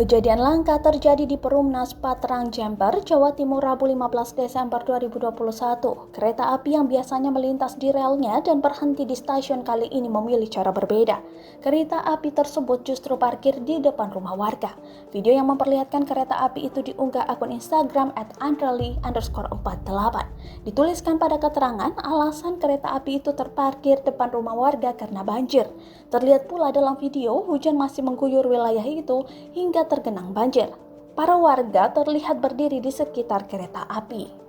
Kejadian langka terjadi di Perumnas Patrang Jember, Jawa Timur, Rabu 15 Desember 2021. Kereta api yang biasanya melintas di relnya dan berhenti di stasiun kali ini memilih cara berbeda. Kereta api tersebut justru parkir di depan rumah warga. Video yang memperlihatkan kereta api itu diunggah akun Instagram @andreli_48. Dituliskan pada keterangan, alasan kereta api itu terparkir depan rumah warga karena banjir. Terlihat pula dalam video, hujan masih mengguyur wilayah itu hingga tergenang banjir. Para warga terlihat berdiri di sekitar kereta api.